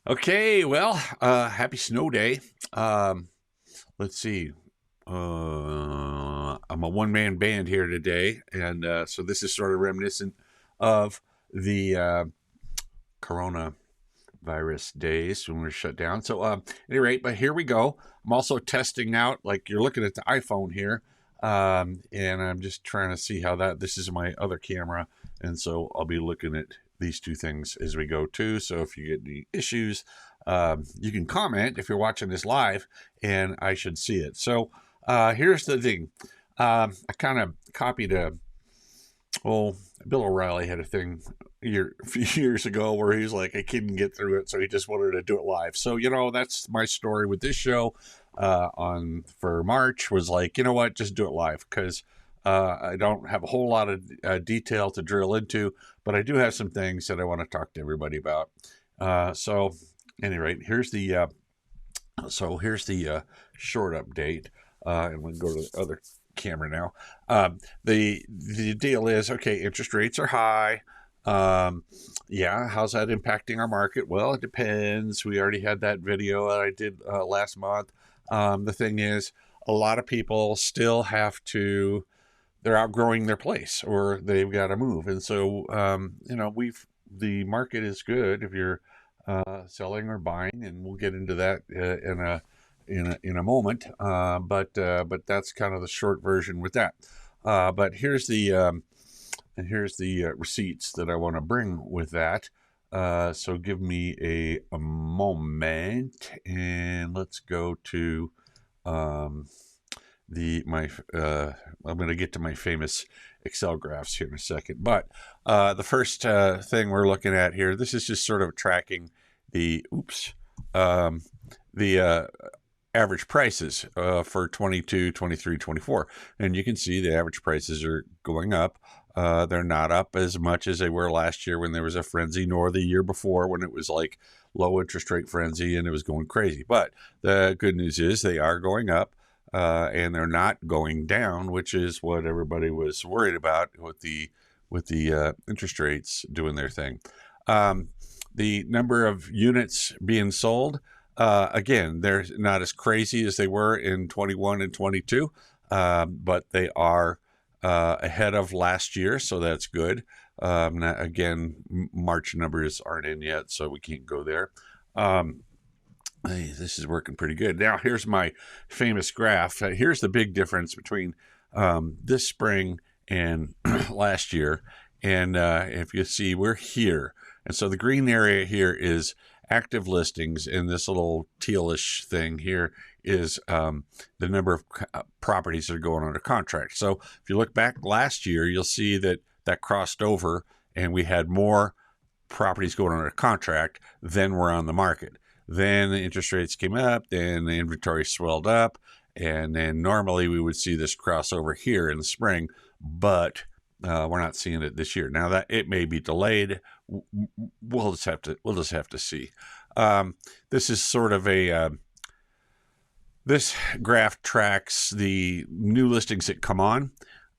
Okay, well, happy snow day. Let's see. I'm a one-man band here today, and so this is sort of reminiscent of the coronavirus days when we were shut down. So, at any rate, but here we go. I'm also testing out, like you're looking at the iPhone here, and I'm just trying to see how that. This is my other camera, and so I'll be looking at these two things as we go too. So if you get any issues, you can comment if you're watching this live, and I should see it. So here's the thing. I kind of copied Bill O'Reilly had a thing a few years ago where he was like, I couldn't get through it, so he just wanted to do it live. So, that's my story with this show for March was like, you know what, just do it live because I don't have a whole lot of detail to drill into, but I do have some things that I want to talk to everybody about. So, any rate, here's the short update, and we can go to the other camera now. The deal is, okay, interest rates are high. Yeah, how's that impacting our market? Well, it depends. We already had that video that I did last month. The thing is, a lot of people still they're outgrowing their place or they've got to move. And so, the market is good if you're selling or buying, and we'll get into that in a moment. But that's kind of the short version with that. But here's the receipts that I want to bring with that. So give me a moment, and let's go to I'm going to get to my famous Excel graphs here in a second. But the first thing we're looking at here, this is just sort of tracking the average prices for 22, 23, 24. And you can see the average prices are going up. They're not up as much as they were last year when there was a frenzy, nor the year before when it was like low interest rate frenzy and it was going crazy. But the good news is they are going up. And they're not going down, which is what everybody was worried about with the interest rates doing their thing. The number of units being sold, again, they're not as crazy as they were in 21 and 22, but they are ahead of last year, so that's good. Again, March numbers aren't in yet, so we can't go there. Hey, this is working pretty good. Now, here's my famous graph. Here's the big difference between this spring and last year. And if you see, we're here. And so the green area here is active listings, and this little tealish thing here is the number of properties that are going under contract. So if you look back last year, you'll see that crossed over, and we had more properties going under contract than were on the market. Then the interest rates came up, then the inventory swelled up, and then normally we would see this crossover here in the spring, but we're not seeing it this year. Now that it may be delayed, we'll just have to see. This is sort of this graph tracks the new listings that come on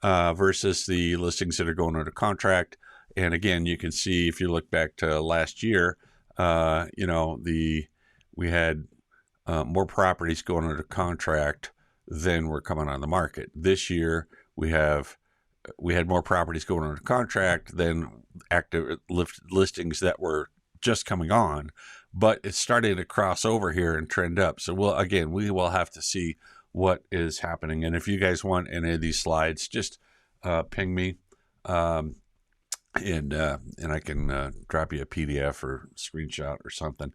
versus the listings that are going under contract. And again, you can see if you look back to last year, we had more properties going under contract than were coming on the market. This year, we had more properties going under contract than active listings that were just coming on, but it's starting to cross over here and trend up. So we will have to see what is happening. And if you guys want any of these slides, just ping me, and I can drop you a PDF or screenshot or something.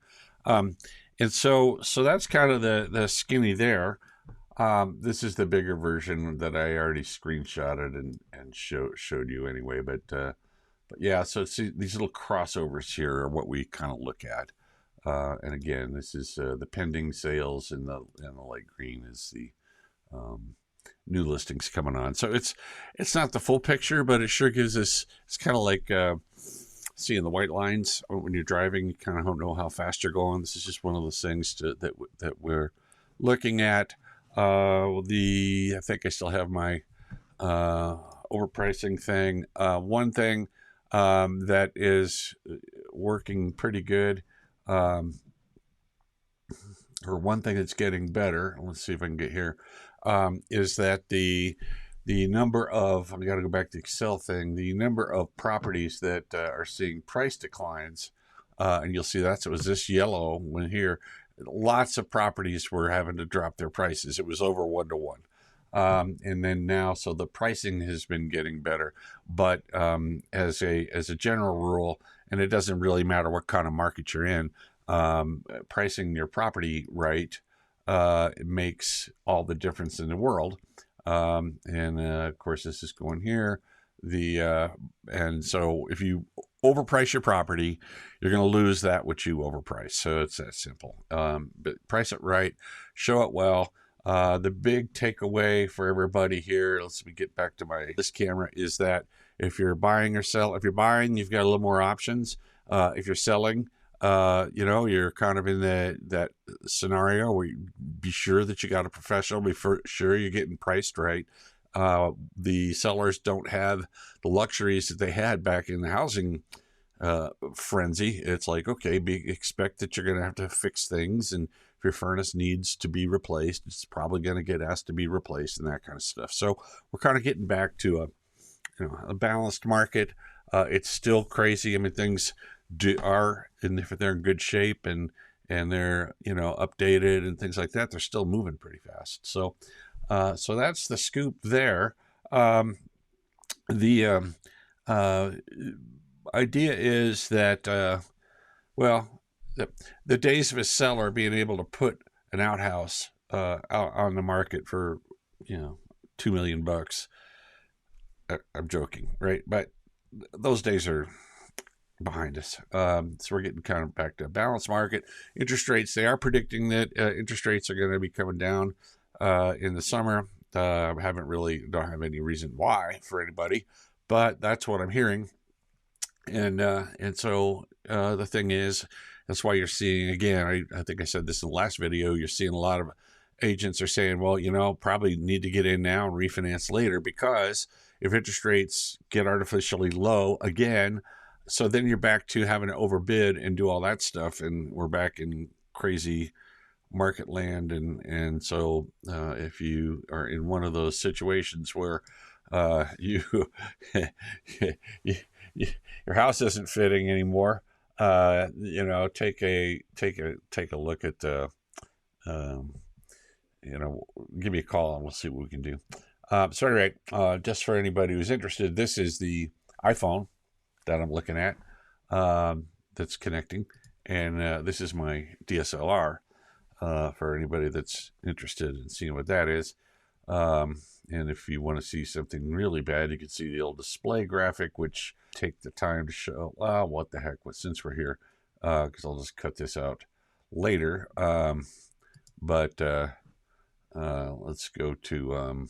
And so that's kind of the skinny there. This is the bigger version that I already screenshotted and showed you anyway. But yeah, so see, these little crossovers here are what we kind of look at. And again, this is the pending sales, and the light green is the new listings coming on. So it's not the full picture, but it sure gives us. It's kind of like seeing the white lines when you're driving. You kind of don't know how fast you're going. This is just one of those things that we're looking at. I think I still have my overpricing thing. One thing that is working pretty good or one thing that's getting better, let's see if I can get here, is that the number of, I got to go back to the Excel thing, the number of properties that are seeing price declines, and you'll see it was this yellow one here. Lots of properties were having to drop their prices. It was over 1 to 1. And then now, so the pricing has been getting better, but as a general rule, and it doesn't really matter what kind of market you're in, pricing your property right it makes all the difference in the world. And of course, this is going here. And so if you overprice your property, you're going to lose that which you overprice. So it's that simple. But price it right, show it well. The big takeaway for everybody here, let's get back to this camera, is that if you're buying or sell, if you're buying, you've got a little more options. If you're selling, you're kind of in that scenario where you be sure that you got a professional, be sure you're getting priced right. The sellers don't have the luxuries that they had back in the housing frenzy. It's like, okay, expect that you're going to have to fix things, and if your furnace needs to be replaced, it's probably going to get asked to be replaced and that kind of stuff. So we're kind of getting back to a balanced market. It's still crazy. I mean, things are, and if they're in good shape and they're updated and things like that, they're still moving pretty fast. So that's the scoop there. The idea is that the days of a seller being able to put an outhouse out on the market for $2 million. I'm joking, right? But those days are behind us. So we're getting kind of back to a balanced market. Interest rates, they are predicting that interest rates are going to be coming down in the summer. Don't have any reason why for anybody, but that's what I'm hearing. And so the thing is, that's why you're seeing, again, I think I said this in the last video, you're seeing a lot of agents are saying, well, probably need to get in now and refinance later, because if interest rates get artificially low again, so then you're back to having to overbid and do all that stuff, and we're back in crazy market land. And so if you are in one of those situations where your house isn't fitting anymore, take a look at give me a call and we'll see what we can do. So anyway, just for anybody who's interested, this is the iPhone that I'm looking at that's connecting, and this is my DSLR for anybody that's interested in seeing what that is. And if you want to see something really bad, you can see the old display graphic, which take the time to show. What the heck? Since we're here, because I'll just cut this out later. But let's go to. I'm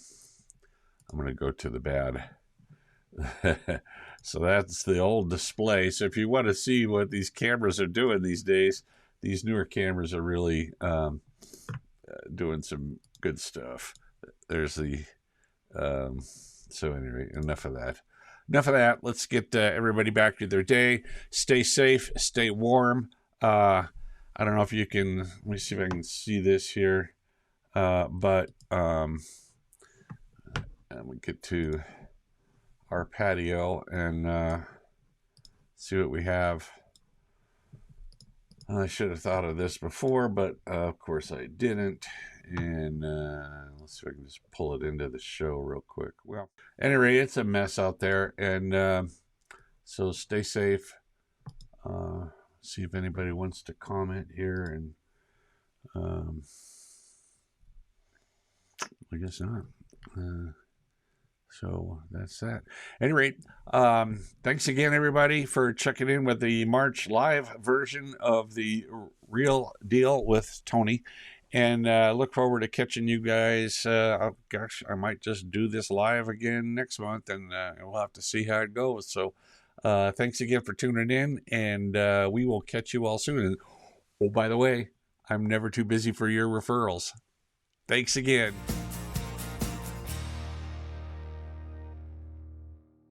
going to go to the bad. So that's the old display. So if you want to see what these cameras are doing these days, these newer cameras are really doing some good stuff. There's the so anyway, enough of that. Let's get everybody back to their day. Stay safe, stay warm. I don't know if you can, let me see if I can see this here, but we get to our patio and see what we have. I should have thought of this before, but of course I didn't. And let's see if I can just pull it into the show real quick. Well, anyway, it's a mess out there, and so stay safe. See if anybody wants to comment here, and I guess not. So that's that. At any rate, thanks again, everybody, for checking in with the March live version of the Real Deal with Tony. And look forward to catching you guys. I might just do this live again next month, and we'll have to see how it goes. So thanks again for tuning in, and we will catch you all soon. And, oh, by the way, I'm never too busy for your referrals. Thanks again.